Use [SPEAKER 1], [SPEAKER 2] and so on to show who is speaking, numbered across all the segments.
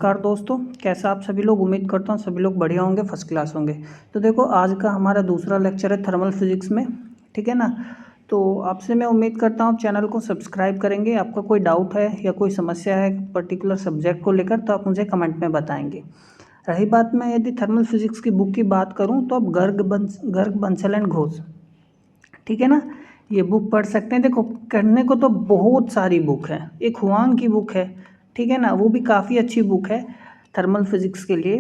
[SPEAKER 1] नमस्कार दोस्तों, कैसा आप सभी लोग। उम्मीद करता हूँ सभी लोग बढ़िया होंगे, फर्स्ट क्लास होंगे। तो देखो, आज का हमारा दूसरा लेक्चर है थर्मल फिजिक्स में, ठीक है ना। तो आपसे मैं उम्मीद करता हूँ आप चैनल को सब्सक्राइब करेंगे। आपका कोई डाउट है या कोई समस्या है पर्टिकुलर सब्जेक्ट को लेकर तो आप मुझे कमेंट में बताएंगे। रही बात, मैं यदि थर्मल फिजिक्स की बुक की बात करूँ तो आप गर्ग बंसल एंड घोष, ठीक है ना, ये बुक पढ़ सकते हैं। देखो, करने को तो बहुत सारी बुक है। एक हुआंग की बुक है, ठीक है ना, वो भी काफ़ी अच्छी बुक है थर्मल फिजिक्स के लिए।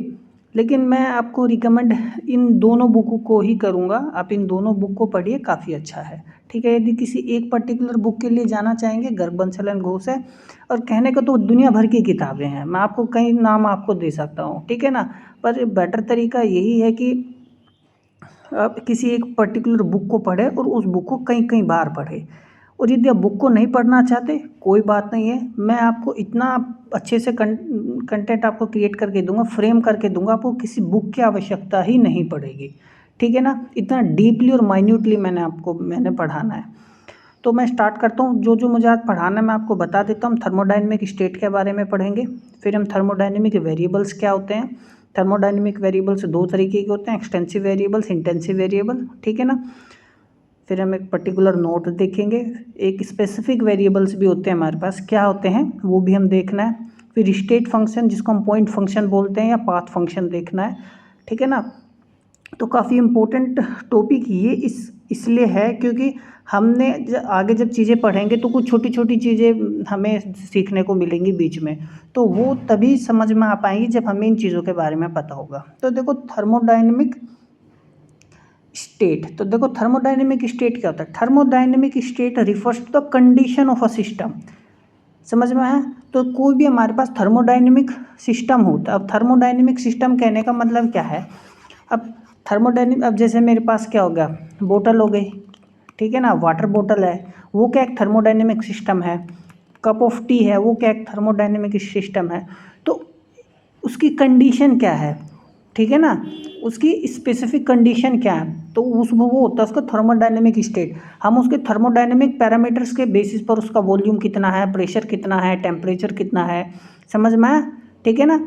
[SPEAKER 1] लेकिन मैं आपको रिकमेंड इन दोनों बुकों को ही करूँगा। आप इन दोनों बुक को पढ़िए, काफ़ी अच्छा है, ठीक है। यदि किसी एक पर्टिकुलर बुक के लिए जाना चाहेंगे, गर्ग बंसल एंड घोष है। और कहने को तो दुनिया भर की किताबें हैं, मैं आपको कई नाम आपको दे सकता हूँ, ठीक है ना। पर बेटर तरीका यही है कि आप किसी एक पर्टिकुलर बुक को पढ़े और उस बुक को कई कई बार पढ़े। और यदि आप बुक को नहीं पढ़ना चाहते, कोई बात नहीं है, मैं आपको इतना अच्छे से कंटेंट आपको क्रिएट करके दूंगा, फ्रेम करके दूंगा, आपको किसी बुक की आवश्यकता ही नहीं पड़ेगी, ठीक है ना। इतना डीपली और माइन्यूटली मैंने पढ़ाना है। तो मैं स्टार्ट करता हूँ। जो जो मुझे आज पढ़ाना है मैं आपको बता देता हूँ। थर्मोडायनेमिक स्टेट के बारे में पढ़ेंगे, फिर हम थर्मोडायनेमिक वेरिएबल्स क्या होते हैं। थर्मोडायनेमिक वेरिएबल्स दो तरीके के होते हैं, एक्सटेंसिव वेरिएबल्स, इंटेंसिव वेरिएबल, ठीक है ना। फिर हम एक पर्टिकुलर नोट देखेंगे। एक स्पेसिफिक वेरिएबल्स भी होते हैं हमारे पास, क्या होते हैं वो भी हम देखना है। फिर स्टेट फंक्शन, जिसको हम पॉइंट फंक्शन बोलते हैं, या पाथ फंक्शन देखना है, ठीक है ना। तो काफ़ी इम्पोर्टेंट टॉपिक ये इसलिए है क्योंकि हमने आगे जब चीज़ें पढ़ेंगे तो कुछ छोटी छोटी चीज़ें हमें सीखने को मिलेंगी बीच में, तो वो तभी समझ में आ पाएंगी जब हमें इन चीज़ों के बारे में पता होगा। तो देखो, थर्मोडायनेमिक स्टेट, तो देखो थर्मोडायनेमिक स्टेट क्या होता है। Thermodynamic state refers to the condition of a system. समझ में आया। तो कोई भी हमारे पास थर्मोडायनेमिक सिस्टम होता है। अब थर्मोडायनेमिक सिस्टम कहने का मतलब क्या है। अब अब जैसे मेरे पास क्या हो गया, बोतल हो गई, ठीक है ना, वाटर बोतल है, वो क्या एक थर्मोडायनेमिक सिस्टम है। कप ऑफ टी है, वो क्या एक थर्मोडायनेमिक सिस्टम है। तो उसकी कंडीशन क्या है, ठीक है ना, उसकी स्पेसिफिक कंडीशन क्या है, तो वो होता है उसका थर्मोडायनेमिक स्टेट। हम उसके थर्मोडायनेमिक पैरामीटर्स के बेसिस पर उसका वॉल्यूम कितना है, प्रेशर कितना है, टेम्परेचर कितना है, समझ में आया, ठीक है ना,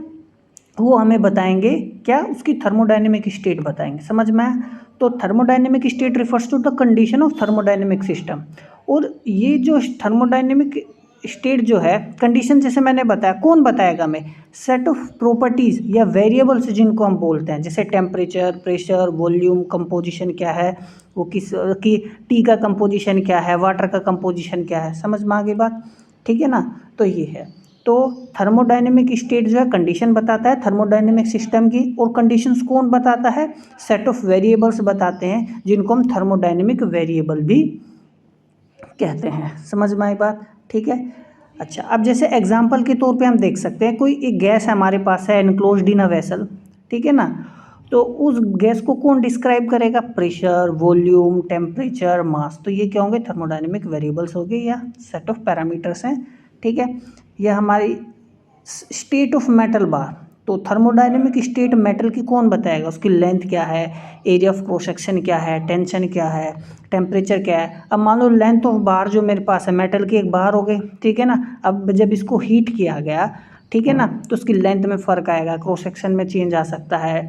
[SPEAKER 1] वो हमें बताएंगे। क्या, उसकी थर्मोडायनेमिक स्टेट बताएंगे, समझ में आया। तो thermodynamic state refers to the condition of thermodynamic system. और ये जो थर्मोडायनेमिक स्टेट जो है, कंडीशन जैसे मैंने बताया, कौन बताएगा हमें, सेट ऑफ प्रॉपर्टीज़ या वेरिएबल्स जिनको हम बोलते हैं, जैसे टेम्परेचर, प्रेशर, वॉल्यूम, कंपोजिशन क्या है, वो किस की, टी का कंपोजिशन क्या है, वाटर का कंपोजिशन क्या है, समझ में आ गई बात, ठीक है ना। तो ये है। तो थर्मोडायनेमिक स्टेट जो है कंडीशन बताता है थर्मोडायनेमिक सिस्टम की, और कंडीशंस कौन बताता है, सेट ऑफ वेरिएबल्स बताते हैं, जिनको हम थर्मोडायनेमिक वेरिएबल भी कहते हैं। समझ में आई बात, ठीक है। अच्छा, अब जैसे एग्जांपल के तौर पे हम देख सकते हैं, कोई एक गैस हमारे पास है एनक्लोज्ड इन अ वेसल, ठीक है ना। तो उस गैस को कौन डिस्क्राइब करेगा, प्रेशर, वॉल्यूम, टेम्परेचर, मास। तो ये क्या होंगे, थर्मोडायनेमिक वेरिएबल्स हो गए या सेट ऑफ पैरामीटर्स हैं, ठीक है। यह हमारी स्टेट ऑफ मेटल बार। तो थर्मोडायनेमिक स्टेट मेटल की कौन बताएगा, उसकी लेंथ क्या है, एरिया ऑफ क्रॉस सेक्शन क्या है, टेंशन क्या है, टेम्परेचर क्या है। अब मान लो लेंथ ऑफ बार जो मेरे पास है, मेटल की एक बार हो गई, ठीक है ना। अब जब इसको हीट किया गया, ठीक है ना, तो उसकी लेंथ में फ़र्क आएगा, क्रॉस सेक्शन में चेंज आ सकता है।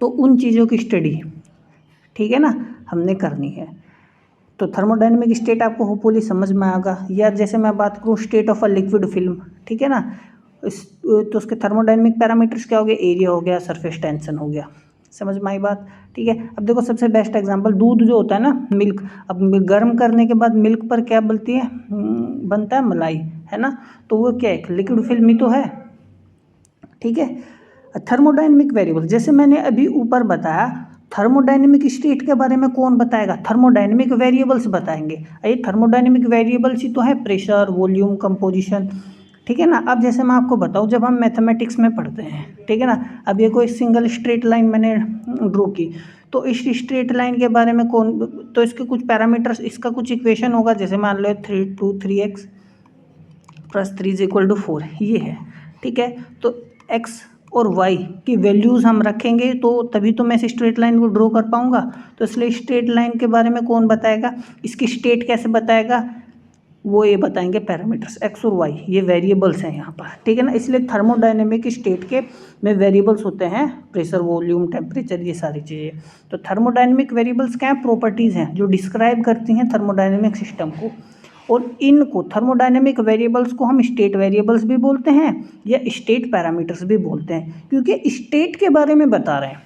[SPEAKER 1] तो उन चीज़ों की स्टडी, ठीक है ना, हमने करनी है। तो थर्मोडायनेमिक स्टेट आपको होपफुली समझ में आएगा। या जैसे मैं बात करूँ state of a liquid film, ठीक है ना, तो उसके थर्मोडायनेमिक पैरामीटर्स क्या हो गए, एरिया हो गया, सरफेस टेंशन हो गया, समझ में आई बात, ठीक है। अब देखो, सबसे बेस्ट एग्जांपल दूध जो होता है ना, मिल्क। अब गर्म करने के बाद मिल्क पर क्या बनती है, बनता है मलाई, है ना। तो वो क्या है, लिक्विड फिल्म ही तो है, ठीक है। थर्मोडायनेमिक वेरिएबल, जैसे मैंने अभी ऊपर बताया, थर्मोडायनेमिक स्टेट के बारे में कौन बताएगा, थर्मोडायनेमिक वेरिएबल्स बताएंगे। ये थर्मोडायनेमिक वेरिएबल्स ही तो है, प्रेशर, वॉल्यूम, कंपोजिशन, ठीक है ना। अब जैसे मैं आपको बताऊं, जब हम मैथमेटिक्स में पढ़ते हैं, ठीक है ना, अब ये कोई सिंगल स्ट्रेट लाइन मैंने ड्रॉ की, तो इस स्ट्रेट लाइन के बारे में कौन, तो इसके कुछ पैरामीटर्स, इसका कुछ इक्वेशन होगा, जैसे मान लो 3x + 3 = 4, ये है, ठीक है। तो x और y की वैल्यूज़ हम रखेंगे तो तभी तो मैं इस स्ट्रेट लाइन को ड्रॉ कर पाऊंगा। तो इसलिए स्ट्रेट लाइन के बारे में कौन बताएगा, इसकी स्टेट कैसे बताएगा, वो ये बताएंगे पैरामीटर्स। एक्स और वाई ये वेरिएबल्स हैं यहाँ पर, ठीक है ना। इसलिए थर्मोडायनेमिक स्टेट के में वेरिएबल्स होते हैं, प्रेशर, वॉल्यूम, टेम्परेचर, ये सारी चीज़ें। तो थर्मोडायनेमिक वेरिएबल्स क्या हैं? प्रॉपर्टीज़ हैं जो डिस्क्राइब करती हैं थर्मोडायनेमिक सिस्टम को। और इनको थर्मोडायनेमिक वेरिएबल्स को हम स्टेट वेरिएबल्स भी बोलते हैं या स्टेट पैरामीटर्स भी बोलते हैं, क्योंकि स्टेट के बारे में बता रहे हैं,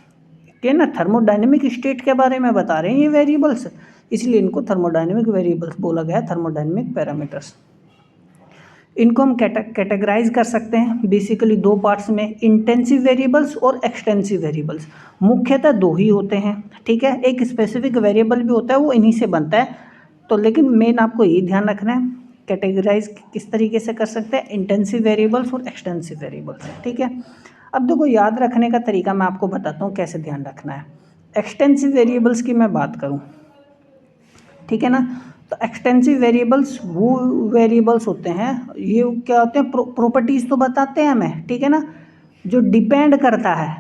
[SPEAKER 1] ठीक है ना। थर्मोडायनेमिक स्टेट के बारे में बता रहे हैं ये वेरिएबल्स, इसलिए इनको थर्मोडायनेमिक वेरिएबल्स बोला गया है, थर्मोडायनेमिक पैरामीटर्स। इनको हम कैटेगराइज कर सकते हैं बेसिकली दो पार्ट्स में, इंटेंसिव वेरिएबल्स और एक्सटेंसिव वेरिएबल्स। मुख्यतः दो ही होते हैं, ठीक है। एक स्पेसिफिक वेरिएबल भी होता है, वो इन्हीं से बनता है। तो लेकिन मेन आपको ये ध्यान रखना है कैटेगराइज किस तरीके से कर सकते हैं, इंटेंसिव वेरिएबल्स और एक्सटेंसिव वेरिएबल्स, ठीक है। अब देखो याद रखने का तरीका मैं आपको बताता हूँ कैसे ध्यान रखना है। एक्सटेंसिव वेरिएबल्स की मैं बात करूँ, ठीक है ना, तो एक्सटेंसिव वेरिएबल्स वो वेरिएबल्स होते हैं, ये क्या होते हैं, प्रॉपर्टीज़ तो बताते हैं हमें, ठीक है ना, जो डिपेंड करता है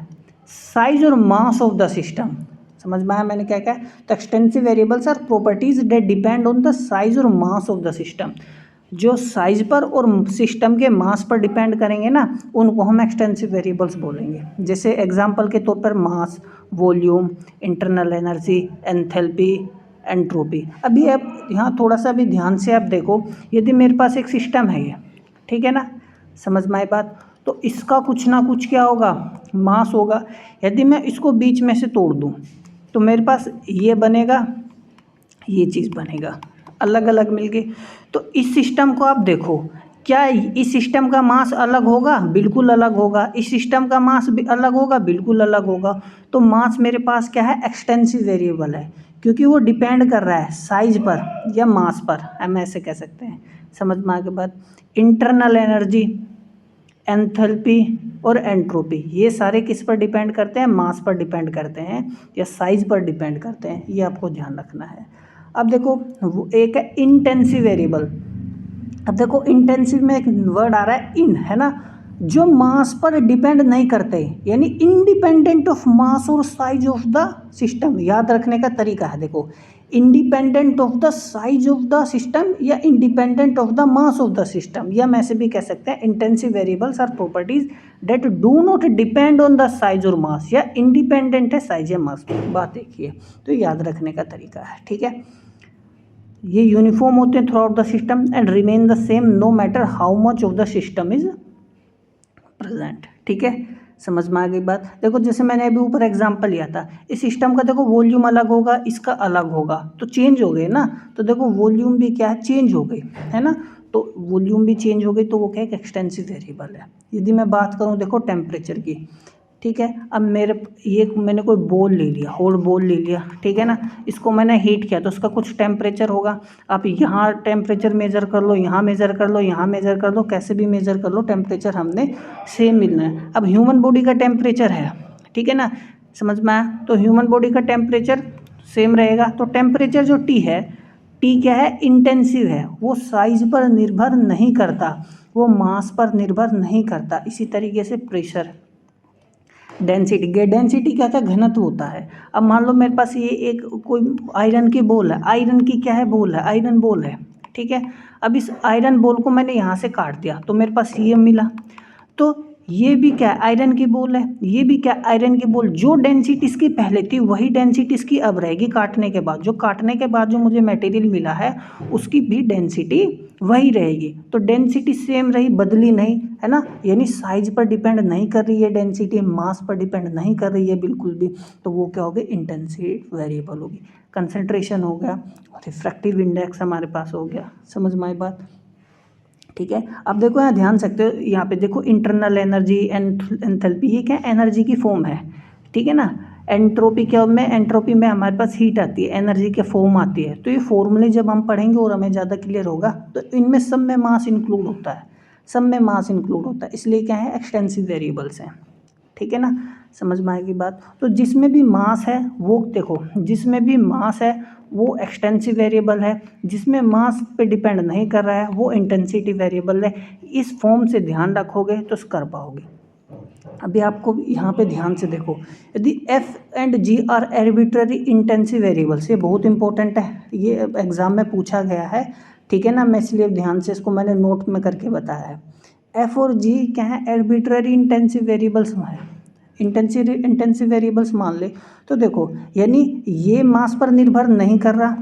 [SPEAKER 1] साइज और मास ऑफ द सिस्टम। समझ में आया मैंने क्या कहा? तो extensive variables are properties that depend on the size और मास ऑफ द सिस्टम। जो साइज पर और सिस्टम के मास पर डिपेंड करेंगे ना, उनको हम एक्सटेंसिव वेरिएबल्स बोलेंगे। जैसे एग्जांपल के तौर पर mass, volume, internal energy, enthalpy, entropy. अभी आप यहाँ थोड़ा सा भी ध्यान से आप देखो, यदि मेरे पास एक सिस्टम है ये, ठीक है ना, समझ में आई बात, तो इसका कुछ ना कुछ क्या होगा, मास होगा। यदि मैं इसको बीच में से तोड़ दूँ तो मेरे पास ये बनेगा, ये चीज़ बनेगा, अलग अलग मिलके। तो इस सिस्टम को आप देखो, क्या इस सिस्टम का मास अलग होगा? बिल्कुल अलग होगा। इस सिस्टम का मास भी अलग होगा? बिल्कुल अलग होगा। तो मास मेरे पास क्या है? एक्सटेंसिव वेरिएबल है, क्योंकि वो डिपेंड कर रहा है साइज पर या मास पर, हम ऐसे कह सकते हैं। समझ में आगे बात? इंटरनल एनर्जी, एंथैल्पी और एंट्रोपी, ये सारे किस पर डिपेंड करते हैं? मास पर डिपेंड करते हैं या साइज पर डिपेंड करते हैं, ये आपको ध्यान रखना है। अब देखो एक है इंटेंसिव वेरिएबल। अब देखो इंटेंसिव में एक वर्ड आ रहा है इन, है ना, जो मास पर डिपेंड नहीं करते, यानी इंडिपेंडेंट ऑफ मास और साइज ऑफ द सिस्टम। याद रखने का तरीका है, देखो, independent of the size of the system या independent of the mass of the system, या हम ऐसे भी कह सकते हैं intensive variables are properties that do not depend on the size और मास, या इंडिपेंडेंट है साइज या मास पर। बात देखिए, तो याद रखने का तरीका है, ठीक है। ये यूनिफॉर्म होते हैं throughout the system and remain the same no matter how much of the system is present, ठीक है। समझ में आ गई बात? देखो जैसे मैंने अभी ऊपर एग्जांपल लिया था, इस सिस्टम का देखो वॉल्यूम अलग होगा, इसका अलग होगा, तो चेंज हो गए ना। तो देखो वॉल्यूम भी क्या है? चेंज हो गई, है ना। तो वॉल्यूम भी चेंज हो गई, तो वो क्या है? एक्सटेंसिव वेरिएबल है। यदि मैं बात करूँ देखो टेम्परेचर की, ठीक है, अब मैंने कोई बॉल ले लिया, होल बॉल ले लिया, ठीक है ना, इसको मैंने हीट किया तो उसका कुछ टेम्परेचर होगा। आप यहाँ टेम्परेचर मेज़र कर लो, यहाँ मेज़र कर लो, यहाँ मेज़र कर लो, कैसे भी मेज़र कर लो, टेम्परेचर हमने सेम मिलना है। अब ह्यूमन बॉडी का टेम्परेचर है, ठीक है ना, समझ में आया? तो ह्यूमन बॉडी का टेम्परेचर सेम रहेगा। तो टेम्परेचर जो टी है, टी क्या है? इंटेंसिव है, वो साइज पर निर्भर नहीं करता, वो मास पर निर्भर नहीं करता। इसी तरीके से प्रेशर, डेंसिटी, डेंसिटी क्या होता है? घनत्व होता है। अब मान लो मेरे पास ये एक कोई आयरन की बॉल है, आयरन की क्या है? बॉल है, आयरन बॉल है, ठीक है। अब इस आयरन बॉल को मैंने यहाँ से काट दिया तो मेरे पास ये मिला। तो ये भी क्या है? आयरन की बॉल है, ये भी क्या? आयरन की बॉल। जो डेंसिटी इसकी पहले थी वही डेंसिटी इसकी अब रहेगी काटने के बाद। जो काटने के बाद जो मुझे मटेरियल मिला है उसकी भी डेंसिटी वही रहेगी। तो डेंसिटी सेम रही, बदली नहीं, है ना, यानी साइज पर डिपेंड नहीं कर रही है डेंसिटी, मास पर डिपेंड नहीं कर रही है बिल्कुल भी। तो वो क्या होगी? इंटेंसिव वेरिएबल होगी। कंसंट्रेशन हो गया, रिफ्रैक्टिव इंडेक्स हमारे पास हो गया। समझ में आई बात? ठीक है। अब देखो यहाँ ध्यान सकते हो, यहाँ पे देखो इंटरनल एनर्जी, एंथैल्पी, ये क्या? एनर्जी की फॉर्म है, ठीक है ना। एंट्रोपी क्या में? एंट्रोपी में हमारे पास हीट आती है, एनर्जी के फॉर्म आती है। तो ये फॉर्मूले जब हम पढ़ेंगे और हमें ज़्यादा क्लियर होगा, तो इनमें सब में मास इंक्लूड होता है, सब में मास इंक्लूड होता है, इसलिए क्या है? एक्सटेंसिव वेरिएबल्स हैं, ठीक है ना। समझ में आएगी बात? तो जिसमें भी मास है वो देखो, जिसमें भी मास है वो एक्सटेंसिव वेरिएबल है, जिसमें मास पे डिपेंड नहीं कर रहा है वो इंटेंसिटी वेरिएबल है। इस फॉर्म से ध्यान रखोगे तो कर पाओगे। अभी आपको यहाँ पे ध्यान से देखो, यदि f and g are arbitrary intensive variables, ये बहुत इंपॉर्टेंट है, ये एग्जाम में पूछा गया है। ठीक है ना, मैं इसलिए ध्यान से इसको मैंने नोट में करके बताया है। एफ और जी क्या है, आर्बिट्ररी इंटेंसिव वेरिएबल्स है, इंटेंसिव वेरिएबल्स मान ले। तो देखो यानी ये मास पर निर्भर नहीं कर रहा,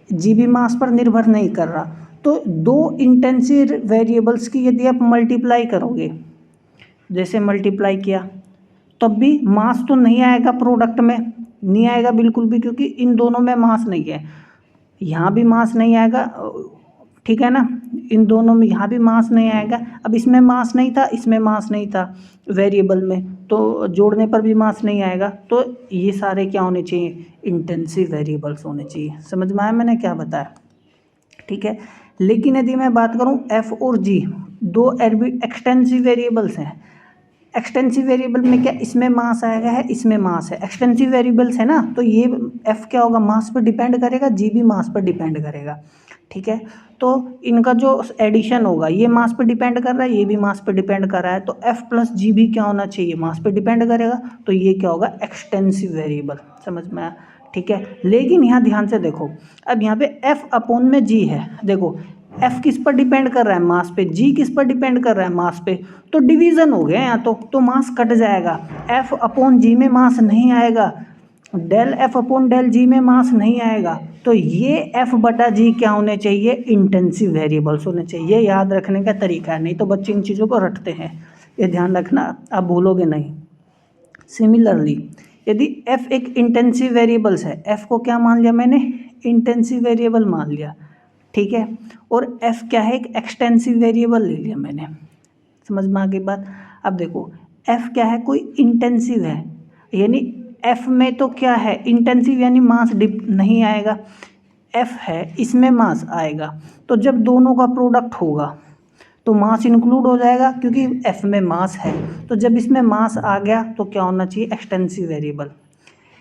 [SPEAKER 1] जी भी मास पर निर्भर नहीं कर रहा, तो दो इंटेंसिव वेरिएबल्स की यदि आप मल्टीप्लाई करोगे, जैसे मल्टीप्लाई किया, तब भी मास तो नहीं आएगा, प्रोडक्ट में नहीं आएगा बिल्कुल भी, क्योंकि इन दोनों में मास नहीं है, यहाँ भी मास नहीं आएगा, ठीक है ना, इन दोनों में यहाँ भी मास नहीं आएगा। अब इसमें मास नहीं था, इसमें मास नहीं था वेरिएबल में, तो जोड़ने पर भी मास नहीं आएगा। तो ये सारे क्या होने चाहिए, इंटेंसिव वेरिएबल्स होने चाहिए। समझ में आया मैंने क्या बताया, ठीक है। लेकिन यदि मैं बात करूँ एफ और जी, दो एक्सटेंसिव वेरिएबल्स हैं। एक्सटेंसिव वेरिएबल में क्या, इसमें मास आएगा है, इसमें मास है, एक्सटेंसिव वेरिएबल्स है ना, तो ये एफ क्या होगा, मास पर डिपेंड करेगा, जी भी मास पर डिपेंड करेगा, ठीक है। तो इनका जो एडिशन होगा, ये मास पर डिपेंड कर रहा है, ये भी मास पर डिपेंड कर रहा है, तो एफ प्लस जी भी क्या होना चाहिए, मास पर डिपेंड करेगा, तो ये क्या होगा, एक्सटेंसिव वेरिएबल। समझ में आया, ठीक है। लेकिन यहाँ ध्यान से देखो, अब यहाँ पे एफ अपॉन में जी है, देखो एफ किस पर डिपेंड कर रहा है, मास पे, जी किस पर डिपेंड कर रहा है, मास पे, तो डिवीजन हो गया यहाँ, तो मास कट जाएगा, एफ अपॉन जी में मास नहीं आएगा, डेल एफ अपॉन डेल जी में मास नहीं आएगा, तो ये एफ बटा जी क्या होने चाहिए, इंटेंसिव वेरिएबल्स होने चाहिए। ये याद रखने का तरीका है, नहीं तो बच्चे इन चीज़ों को रटते हैं, ये ध्यान रखना, आप भूलोगे नहीं। सिमिलरली यदि f एक इंटेंसिव वेरिएबल्स है, f को क्या मान लिया मैंने, इंटेंसिव वेरिएबल मान लिया, ठीक है, और f क्या है, एक एक्सटेंसिव वेरिएबल ले लिया मैंने। समझ में आ गई बात। अब देखो f क्या है, कोई इंटेंसिव है, यानी f में तो क्या है, इंटेंसिव यानी मास डिप नहीं आएगा, f है इसमें मास आएगा, तो जब दोनों का प्रोडक्ट होगा तो मास इंक्लूड हो जाएगा, क्योंकि f में मास है, तो जब इसमें मास आ गया तो क्या होना चाहिए, एक्सटेंसिव वेरिएबल।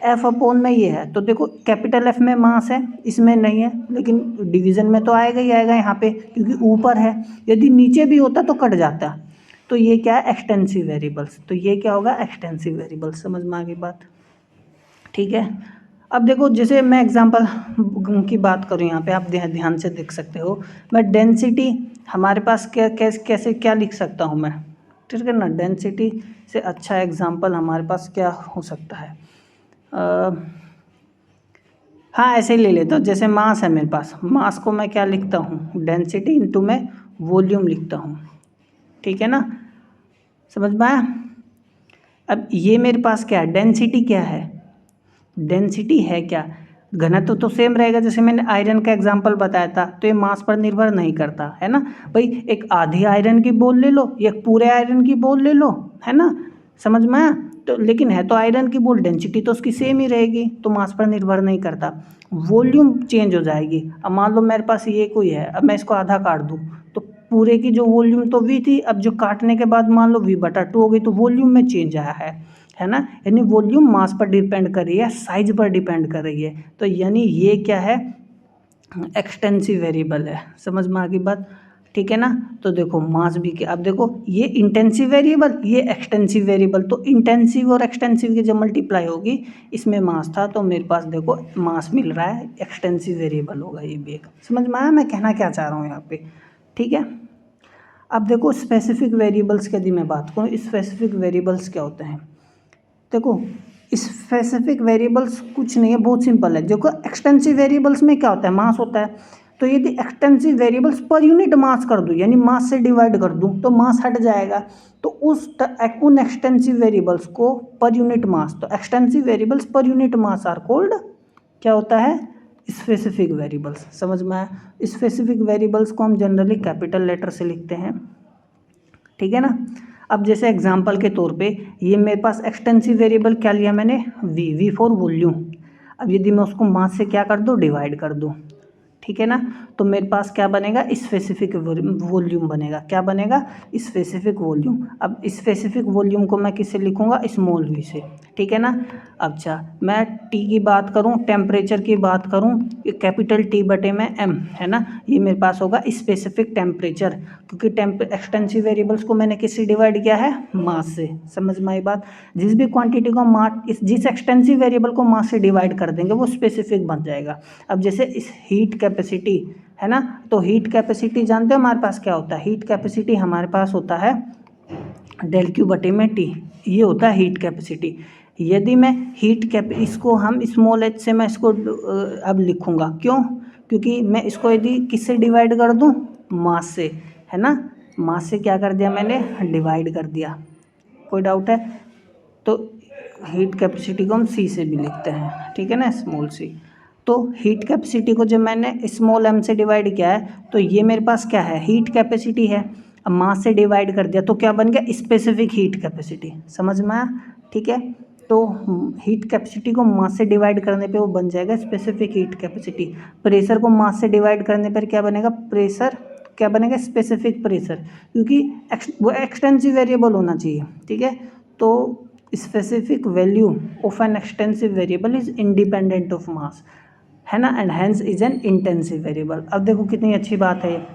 [SPEAKER 1] f अपॉन में ये है, तो देखो कैपिटल F में मास है, इसमें नहीं है, लेकिन डिवीज़न में तो आएगा ही आएगा यहाँ पे, क्योंकि ऊपर है, यदि नीचे भी होता तो कट जाता, तो ये क्या है, एक्सटेंसिव वेरिएबल्स, तो ये क्या होगा, एक्सटेंसिव वेरिएबल्स। समझ में आ गई बात, ठीक है। अब देखो जैसे मैं एग्जांपल की बात करूँ, यहाँ पे आप ध्यान से देख सकते हो, मैं डेंसिटी हमारे पास कैसे क्या लिख सकता हूँ मैं, ठीक है ना, डेंसिटी से अच्छा एग्जांपल हमारे पास क्या हो सकता है, हाँ ऐसे ही ले लेता हूँ, जैसे मास है मेरे पास, मास को मैं क्या लिखता हूँ, डेंसिटी इंटू मैं वॉल्यूम लिखता हूँ, ठीक है ना। समझ में आया। अब ये मेरे पास क्या है, डेंसिटी क्या है, डेंसिटी है क्या, घनत्व तो सेम रहेगा, जैसे मैंने आयरन का एग्जांपल बताया था, तो ये मास पर निर्भर नहीं करता है ना भाई, एक आधी आयरन की बॉल ले लो, एक पूरे आयरन की बॉल ले लो, है ना। समझ में आया, तो लेकिन है तो आयरन की बॉल, डेंसिटी तो उसकी सेम ही रहेगी, तो मास पर निर्भर नहीं करता, वॉल्यूम चेंज हो जाएगी। अब मान लो मेरे पास ये कोई है, अब मैं इसको आधा काट दूँ, तो पूरे की जो वॉल्यूम तो v थी, अब जो काटने के बाद मान लो v/2 हो गई, तो वॉल्यूम में चेंज आया है ना, यानी वॉल्यूम मास पर डिपेंड कर रही है, साइज पर डिपेंड कर रही है, तो यानी ये क्या है, एक्सटेंसिव वेरिएबल है। समझ में आ गई बात, ठीक है ना। तो देखो मास भी क्या, अब देखो ये इंटेंसिव वेरिएबल, ये एक्सटेंसिव वेरिएबल, तो इंटेंसिव और एक्सटेंसिव की जब मल्टीप्लाई होगी, इसमें मास था तो मेरे पास देखो मास मिल रहा है, एक्सटेंसिव वेरिएबल होगा ये भी एक। समझ में आया मैं कहना क्या चाह रहा हूँ यहाँ पे, ठीक है। अब देखो स्पेसिफिक वेरिएबल्स की यदि मैं बात करूँ, स्पेसिफिक वेरिएबल्स क्या होते हैं, देखो स्पेसिफिक वेरिएबल्स कुछ नहीं है, बहुत सिंपल है। देखो एक्सटेंसिव वेरिएबल्स में क्या होता है, मास होता है, तो यदि एक्सटेंसिव वेरिएबल्स पर यूनिट मास कर दूँ, यानी मास से डिवाइड कर दूँ, तो मास हट जाएगा, तो उन एक्सटेंसिव वेरिएबल्स को पर यूनिट मास, तो extensive variables per unit mass are called क्या होता है, स्पेसिफिक वेरिएबल्स। समझ में आया। स्पेसिफिक वेरिएबल्स को हम जनरली कैपिटल लेटर से लिखते हैं, ठीक है ना। अब जैसे एग्जांपल के तौर पे ये मेरे पास एक्सटेंसिव वेरिएबल क्या लिया मैंने, वी फॉर वॉल्यूम। अब यदि मैं उसको मास से क्या कर दूँ, डिवाइड कर दूँ, ठीक है ना, तो मेरे पास क्या बनेगा, स्पेसिफिक वॉल्यूम बनेगा, क्या बनेगा, स्पेसिफिक वॉल्यूम। अब स्पेसिफिक वॉल्यूम को मैं किससे लिखूंगा, स्मॉल वी से, ठीक है ना। अच्छा मैं टी की बात करूं, टेम्परेचर की बात करूं, कैपिटल टी बटे में एम, है ना, ये मेरे पास होगा स्पेसिफिक टेम्परेचर, क्योंकि एक्सटेंसिव वेरिएबल्स को मैंने किससे डिवाइड किया है, मास से। समझ में आई बात। जिस भी क्वांटिटी को जिस एक्सटेंसिव वेरिएबल को मास से डिवाइड कर देंगे वो स्पेसिफिक बन जाएगा। अब जैसे इस हीट कैपेसिटी है ना। तो हीट कैपेसिटी जानते हो हमारे पास क्या होता है, हीट कैपेसिटी हमारे पास होता है डेल क्यू बटे में टी, ये होता है हीट कैपेसिटी। यदि मैं इसको हम स्मॉल h से मैं इसको अब लिखूँगा, क्यों, क्योंकि मैं इसको यदि किससे डिवाइड कर दूँ, मास से, है ना, मास से क्या कर दिया मैंने, डिवाइड कर दिया। कोई डाउट है? तो हीट कैपेसिटी को हम c से भी लिखते हैं, ठीक है ना, स्मॉल c। तो हीट कैपेसिटी को जब मैंने स्मॉल m से डिवाइड किया है तो ये मेरे पास क्या है, हीट कैपेसिटी है। अब मास से डिवाइड कर दिया तो क्या बन गया, स्पेसिफिक हीट कैपेसिटी। समझ में आया? ठीक है, तो हीट कैपेसिटी को मास से डिवाइड करने पे वो बन जाएगा स्पेसिफिक हीट कैपेसिटी। प्रेशर को मास से डिवाइड करने पर क्या बनेगा, प्रेशर क्या बनेगा, स्पेसिफिक प्रेशर, क्योंकि वो एक्सटेंसिव वेरिएबल होना चाहिए, ठीक है। तो specific value of an extensive variable is independent of mass, है ना, and hence is an intensive variable. अब देखो कितनी अच्छी बात है।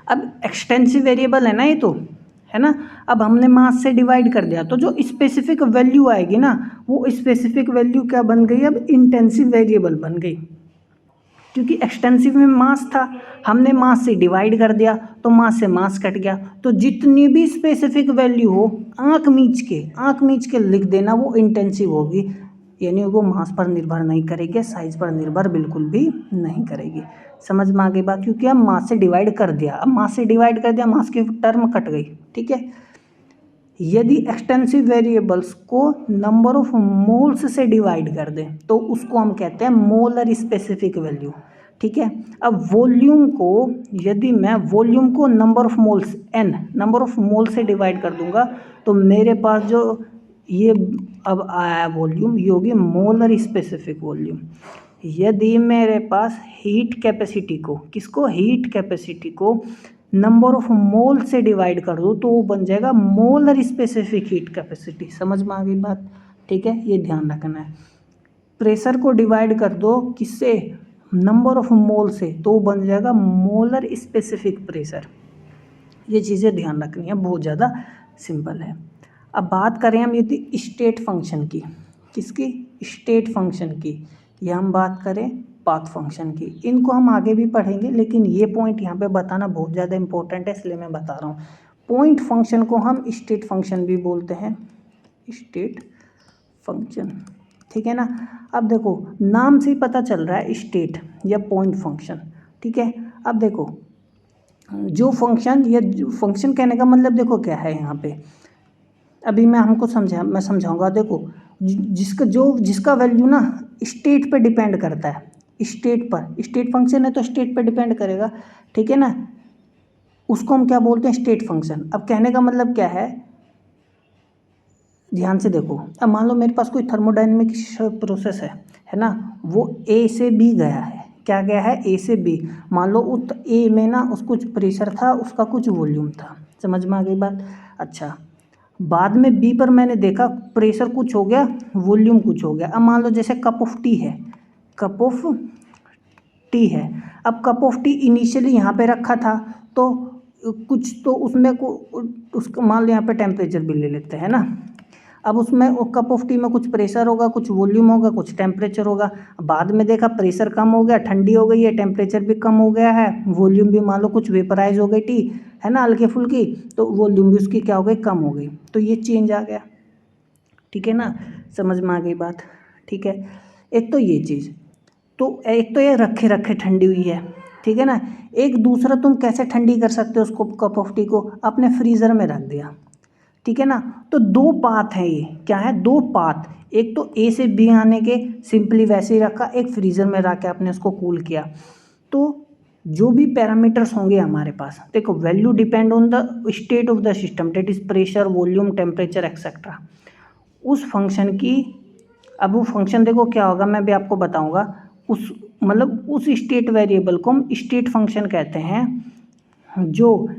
[SPEAKER 1] अब एक्सटेंसिव वेरिएबल है ना ये तो, है ना। अब हमने मास से डिवाइड कर दिया तो जो स्पेसिफिक वैल्यू आएगी ना, वो स्पेसिफिक वैल्यू क्या बन गई, अब इंटेंसिव वेरिएबल बन गई, क्योंकि एक्सटेंसिव में मास था, हमने मास से डिवाइड कर दिया तो मास से मास कट गया। तो जितनी भी स्पेसिफिक वैल्यू हो आँख मीच के लिख देना, वो इंटेंसिव होगी, यानी वो मास पर निर्भर नहीं करेगी, साइज पर निर्भर बिल्कुल भी नहीं करेगी। समझ में आ गई बात, क्योंकि हम मास से डिवाइड कर दिया, अब मास से डिवाइड कर दिया, मास की टर्म कट गई, ठीक है। यदि एक्सटेंसिव वेरिएबल्स को नंबर ऑफ मोल्स से डिवाइड कर दें तो उसको हम कहते हैं मोलर स्पेसिफिक वैल्यू, ठीक है। अब वॉल्यूम को, यदि मैं वॉल्यूम को number of moles number of mole से डिवाइड कर दूंगा तो मेरे पास जो ये अब आया वॉल्यूम, ये होगी मोलर स्पेसिफिक वॉल्यूम। यदि मेरे पास हीट कैपेसिटी को, हीट कैपेसिटी को नंबर ऑफ मोल से डिवाइड कर दो तो वो बन जाएगा मोलर स्पेसिफिक हीट कैपेसिटी। समझ में आ गई बात, ठीक है, ये ध्यान रखना है। प्रेशर को डिवाइड कर दो किससे, नंबर ऑफ मोल से, तो वो बन जाएगा मोलर स्पेसिफिक प्रेशर। ये चीज़ें ध्यान रखनी है, बहुत ज़्यादा सिंपल है। अब बात करें हम यदि स्टेट फंक्शन की, किसकी, स्टेट फंक्शन की, या हम बात करें पाथ फंक्शन की। इनको हम आगे भी पढ़ेंगे, लेकिन ये पॉइंट यहाँ पे बताना बहुत ज़्यादा इंपॉर्टेंट है, इसलिए मैं बता रहा हूँ। पॉइंट फंक्शन को हम स्टेट फंक्शन भी बोलते हैं, स्टेट फंक्शन, ठीक है ना। अब देखो नाम से ही पता चल रहा है स्टेट या पॉइंट फंक्शन, ठीक है। अब देखो जो फंक्शन, या फंक्शन कहने का मतलब देखो क्या है यहाँ पे, अभी मैं समझाऊंगा। देखो जिसका वैल्यू ना स्टेट पे डिपेंड करता है, स्टेट फंक्शन है तो स्टेट पे डिपेंड करेगा, ठीक है ना, उसको हम क्या बोलते हैं, स्टेट फंक्शन। अब कहने का मतलब क्या है, ध्यान से देखो। अब मान लो मेरे पास कोई थर्मोडायनेमिक प्रोसेस है ना, वो ए से बी गया है, क्या गया है, ए से बी। मान लो उस ए में ना उस कुछ प्रेशर था, उसका कुछ वॉल्यूम था। समझ में आ गई बात। अच्छा, बाद में बी पर मैंने देखा प्रेशर कुछ हो गया, वॉल्यूम कुछ हो गया। अब मान लो जैसे कप ऑफ टी है, अब कप ऑफ टी इनिशियली यहाँ पे रखा था तो कुछ तो उसमें उसका मान लो यहाँ पे टेम्परेचर भी ले लेते हैं ना। अब उसमें कप ऑफ टी में कुछ प्रेशर होगा, कुछ वॉल्यूम होगा, कुछ टेम्परेचर होगा। बाद में देखा प्रेशर कम हो गया, ठंडी हो गई है, टेम्परेचर भी कम हो गया है, वॉल्यूम भी मान लो कुछ वेपराइज हो गई टी, है ना, हल्की फुल्की, तो वॉल्यूम भी उसकी क्या हो गई, कम हो गई। तो ये चेंज आ गया, ठीक है ना, समझ में आ गई बात, ठीक है। एक तो ये चीज़, तो एक तो ये रखे ठंडी हुई है, ठीक है ना। एक दूसरा, तुम कैसे ठंडी कर सकते हो उसको, कप ऑफ टी को अपने फ्रीज़र में रख दिया, ठीक है ना। तो दो पाथ हैं, ये क्या है, दो पाथ, एक तो ए से बी आने के सिंपली वैसे ही रखा, एक फ्रीज़र में रख के आपने उसको कूल किया। तो जो भी पैरामीटर्स होंगे हमारे पास, देखो value depend on the state of the system, that is pressure, volume, temperature etcetera. उस फंक्शन की, अब वो फंक्शन देखो क्या होगा, मैं भी आपको बताऊंगा। उस स्टेट वेरिएबल को हम स्टेट फंक्शन कहते हैं, जो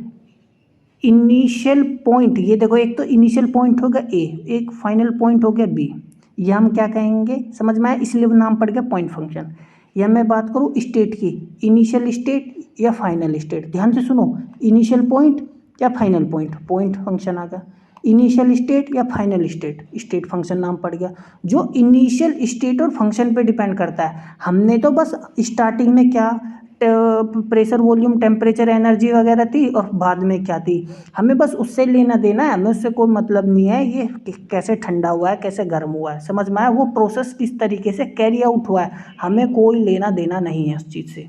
[SPEAKER 1] इनिशियल पॉइंट, ये देखो एक तो इनिशियल पॉइंट होगा ए, एक फाइनल पॉइंट हो गया बी, ये हम क्या कहेंगे, समझ में आया, इसलिए नाम पड़ गया पॉइंट फंक्शन। या मैं बात करूँ स्टेट की, इनिशियल स्टेट या फाइनल स्टेट, ध्यान से सुनो, इनिशियल पॉइंट या फाइनल पॉइंट, पॉइंट फंक्शन आ गया। इनिशियल स्टेट या फाइनल स्टेट, स्टेट फंक्शन नाम पड़ गया। जो इनिशियल स्टेट और फंक्शन पे डिपेंड करता है, हमने तो बस स्टार्टिंग में क्या प्रेशर, वॉल्यूम, टेम्परेचर, एनर्जी वगैरह थी, और बाद में क्या थी, हमें बस उससे लेना देना है, हमें उससे कोई मतलब नहीं है ये कैसे ठंडा हुआ है, कैसे गर्म हुआ है, समझ में आया, वो प्रोसेस किस तरीके से कैरी आउट हुआ है, हमें कोई लेना देना नहीं है उस चीज़ से,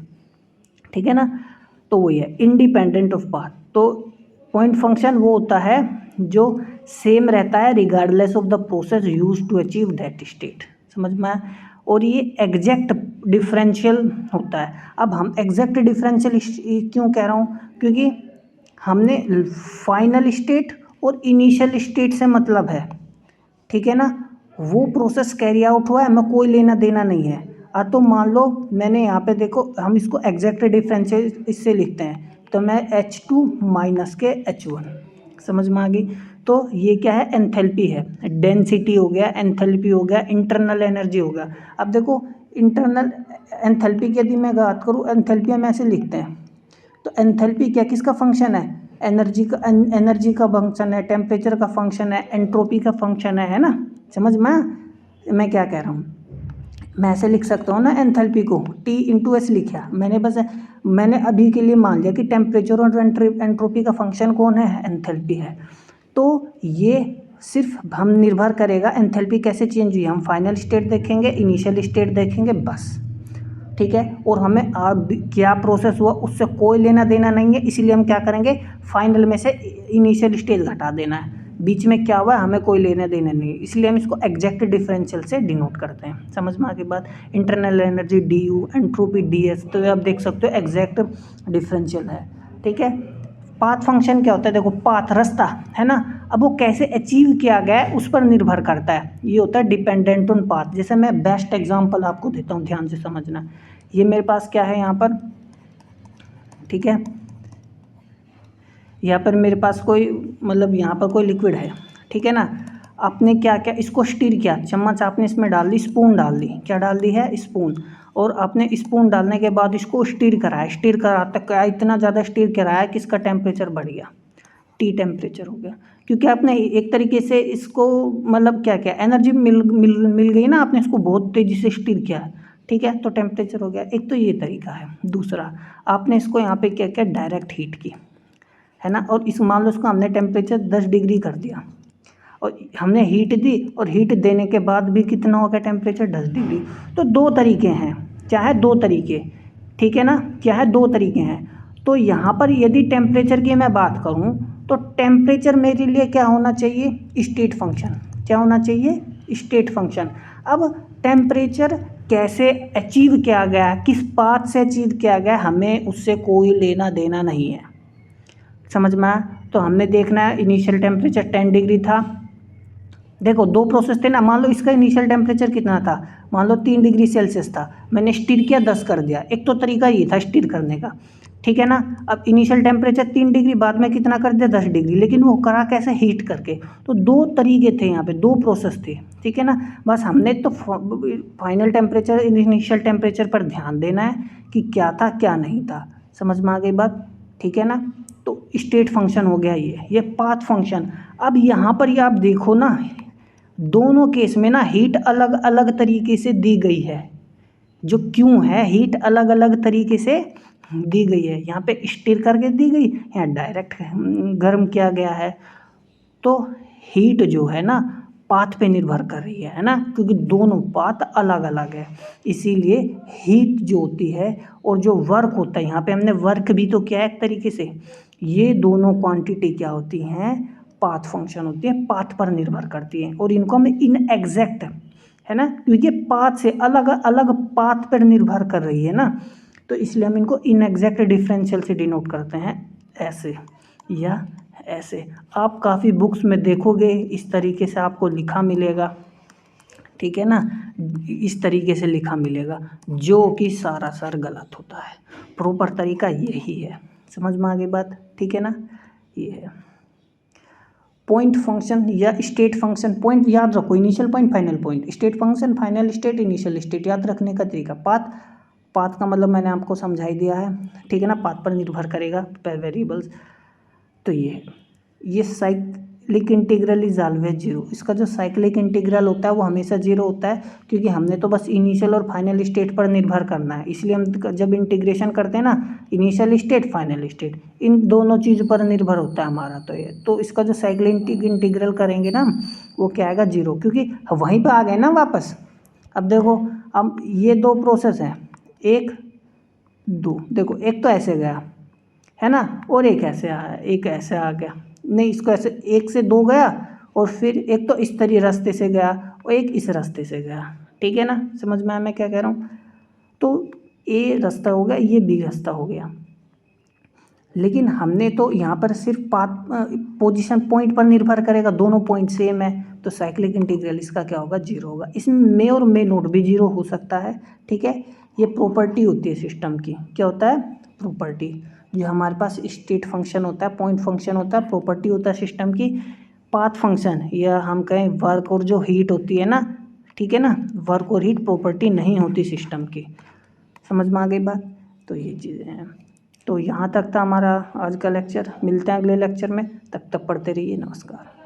[SPEAKER 1] ठीक है ना। तो वही है इंडिपेंडेंट ऑफ पाथ। तो पॉइंट फंक्शन वो होता है जो सेम रहता है regardless of the process use to achieve that state, समझ में आया। और ये एग्जैक्ट डिफरेंशियल होता है। अब हम एग्जैक्ट डिफरेंशियल क्यों कह रहा हूँ, क्योंकि हमने फाइनल स्टेट और इनिशियल स्टेट से मतलब है, ठीक है ना, वो प्रोसेस कैरी आउट हुआ है, हमें कोई लेना देना नहीं है। तो मान लो मैंने यहाँ पे देखो, हम इसको एग्जैक्ट डिफरेंशियल इससे लिखते हैं, तो मैं H2 माइनस के H1, समझ में आ गई। तो ये क्या है, एंथैल्पी है, डेंसिटी हो गया, एंथैल्पी हो गया, इंटरनल एनर्जी हो गया। अब देखो इंटरनल एंथैल्पी की यदि मैं बात करूँ, एंथैल्पी हम ऐसे लिखते हैं, तो एंथैल्पी क्या किसका फंक्शन है, एनर्जी का फंक्शन है, टेम्परेचर का फंक्शन है, एंट्रोपी का फंक्शन है ना। समझ में मैं क्या कह रहा हूँ, मैं ऐसे लिख सकता हूँ ना, एंथैल्पी को T इंटू एस लिखा, मैंने अभी के लिए मान लिया कि टेम्परेचर और एंट्रोपी का फंक्शन कौन है, एंथैल्पी है। तो ये सिर्फ हम निर्भर करेगा एंथैल्पी कैसे चेंज हुई, हम फाइनल स्टेट देखेंगे, इनिशियल स्टेट देखेंगे, बस, ठीक है। और हमें क्या प्रोसेस हुआ उससे कोई लेना देना नहीं है, इसीलिए हम क्या करेंगे, फाइनल में से इनिशियल स्टेज घटा देना है, बीच में क्या हुआ हमें कोई लेना देना नहीं है, इसलिए हम इसको एग्जैक्ट डिफरेंशियल से डिनोट करते हैं। समझ में आ गई बात। Internal energy D you, entropy D S, तो आप देख सकते हो एग्जैक्ट डिफरेंशियल है, ठीक है। पाथ फंक्शन क्या होता है, देखो पाथ रास्ता है ना, अब वो कैसे अचीव किया गया है उस पर निर्भर करता है, ये होता है डिपेंडेंट ऑन पाथ। जैसे मैं बेस्ट एग्जांपल आपको देता हूँ, ध्यान से समझना। ये मेरे पास क्या है यहाँ पर, ठीक है, यहाँ पर मेरे पास कोई मतलब यहाँ पर कोई लिक्विड है, ठीक है ना। आपने क्या क्या इसको स्टीर किया, चम्मच आपने इसमें डाल दी, स्पून डाल दी, क्या डाल दी है, स्पून, और आपने स्पून डालने के बाद इसको स्टीर कराया, स्टीर कराते क्या इतना ज़्यादा स्टीर कराया कि इसका टेम्परेचर बढ़ गया, टी टेम्परेचर हो गया, क्योंकि आपने एक तरीके से इसको मतलब क्या क्या एनर्जी मिल गई ना, आपने इसको बहुत तेज़ी से स्टीर किया, ठीक है, तो टेम्परेचर हो गया। एक तो ये तरीका है। दूसरा, आपने इसको यहाँ पे क्या किया, डायरेक्ट हीट की, है ना, और इस मान लो इसको हमने टेम्परेचर 10 डिग्री कर दिया, और हमने हीट दी, और हीट देने के बाद भी कितना हो गया टेम्परेचर, 10 डिग्री। तो दो तरीके हैं, क्या है, दो तरीके, ठीक है ना, क्या है, दो तरीके हैं। तो यहाँ पर यदि टेम्परेचर की मैं बात करूँ, तो टेम्परेचर मेरे लिए क्या होना चाहिए, स्टेट फंक्शन, क्या होना चाहिए, स्टेट फंक्शन। अब टेम्परेचर कैसे अचीव किया गया, किस पाथ से अचीव किया गया, हमें उससे कोई लेना देना नहीं है, समझ में आया। तो हमने देखना है इनिशियल टेम्परेचर 10 डिग्री था, देखो दो प्रोसेस थे ना, मान लो इसका इनिशियल टेम्परेचर कितना था, मान लो 3 डिग्री सेल्सियस था, मैंने स्टीर किया 10 कर दिया, एक तो तरीका ये था स्टीर करने का, ठीक है ना। अब इनिशियल टेम्परेचर 3 डिग्री, बाद में कितना कर दिया, 10 डिग्री, लेकिन वो करा कैसे, हीट करके। तो दो तरीके थे यहाँ पे, दो प्रोसेस थे, ठीक है ना। बस हमने तो फाइनल टेम्परेचर, इनिशियल टेम्परेचर पर ध्यान देना है कि क्या था क्या नहीं था, समझ में आ गई बात, ठीक है ना। तो स्टेट फंक्शन हो गया ये पाथ फंक्शन। अब यहाँ पर ये आप देखो ना, दोनों केस में ना हीट अलग अलग तरीके से दी गई है, जो क्यों है, हीट अलग अलग तरीके से दी गई है, यहाँ पे स्टीर करके दी गई, यहाँ डायरेक्ट गर्म किया गया है। तो हीट जो है ना पाथ पे निर्भर कर रही है ना, क्योंकि दोनों पाथ अलग अलग है, इसीलिए हीट जो होती है और जो वर्क होता है, यहाँ पे हमने वर्क भी तो किया है एक तरीके से, ये दोनों क्वांटिटी क्या होती हैं, पाथ फंक्शन होती है, पाथ पर निर्भर करती है, और इनको हम इन एग्जैक्ट, है ना, क्योंकि पाथ से अलग अलग पाथ पर निर्भर कर रही है ना, तो इसलिए हम इनको इन एग्जैक्ट डिफरेंशियल से डिनोट करते हैं, ऐसे या ऐसे। आप काफ़ी बुक्स में देखोगे इस तरीके से आपको लिखा मिलेगा, ठीक है ना, इस तरीके से लिखा मिलेगा, जो कि सारा सर गलत होता है, प्रॉपर तरीका यही है, समझ में आ गई बात, ठीक है ना। ये है पॉइंट फंक्शन या स्टेट फंक्शन। पॉइंट याद रखो, initial point, final point, state function, final state, initial state, याद रखने का तरीका। पाथ का मतलब मैंने आपको समझा ही दिया है, ठीक है ना, पाथ पर निर्भर करेगा वेरिएबल्स। तो ये cyclic integral is always zero. इसका जो साइक्लिक इंटीग्रल होता है वो हमेशा जीरो होता है, क्योंकि हमने तो बस इनिशियल और फाइनल स्टेट पर निर्भर करना है। इसलिए हम जब इंटीग्रेशन करते हैं ना, initial state final state in दोनों चीज़ पर निर्भर होता है हमारा। तो इसका जो साइक्लिक इंटीग्रल करेंगे ना वो क्या आएगा, जीरो, क्योंकि वहीं पर आ गए ना वापस। अब देखो, अब ये दो प्रोसेस हैं, एक दो, देखो एक तो ऐसे गया है ना, और एक ऐसे आया, एक ऐसे आ गया, नहीं इसको ऐसे एक से दो गया, और फिर एक तो इस तरह रास्ते से गया और एक इस रास्ते से गया। ठीक है ना, समझ में आया मैं क्या कह रहा हूँ। तो ए रास्ता हो गया, ये बी रास्ता हो गया, लेकिन हमने तो यहाँ पर सिर्फ पाथ पोजीशन पॉइंट पर निर्भर करेगा, दोनों पॉइंट सेम है, तो साइक्लिक इंटीग्रल इसका क्या होगा, जीरो होगा। इसमें मे और मे नोट भी जीरो हो सकता है। ठीक है, ये प्रॉपर्टी होती है सिस्टम की। क्या होता है, प्रॉपर्टी। जो हमारे पास स्टेट फंक्शन होता है, पॉइंट फंक्शन होता है, प्रॉपर्टी होता है सिस्टम की। पाथ फंक्शन या हम कहें वर्क और जो हीट होती है ना, ठीक है ना, वर्क और हीट प्रॉपर्टी नहीं होती सिस्टम की। समझ में आ गई बात। तो ये चीज़ें हैं। तो यहाँ तक था हमारा आज का लेक्चर। मिलते हैं अगले लेक्चर में, तब तक पढ़ते रहिए। नमस्कार।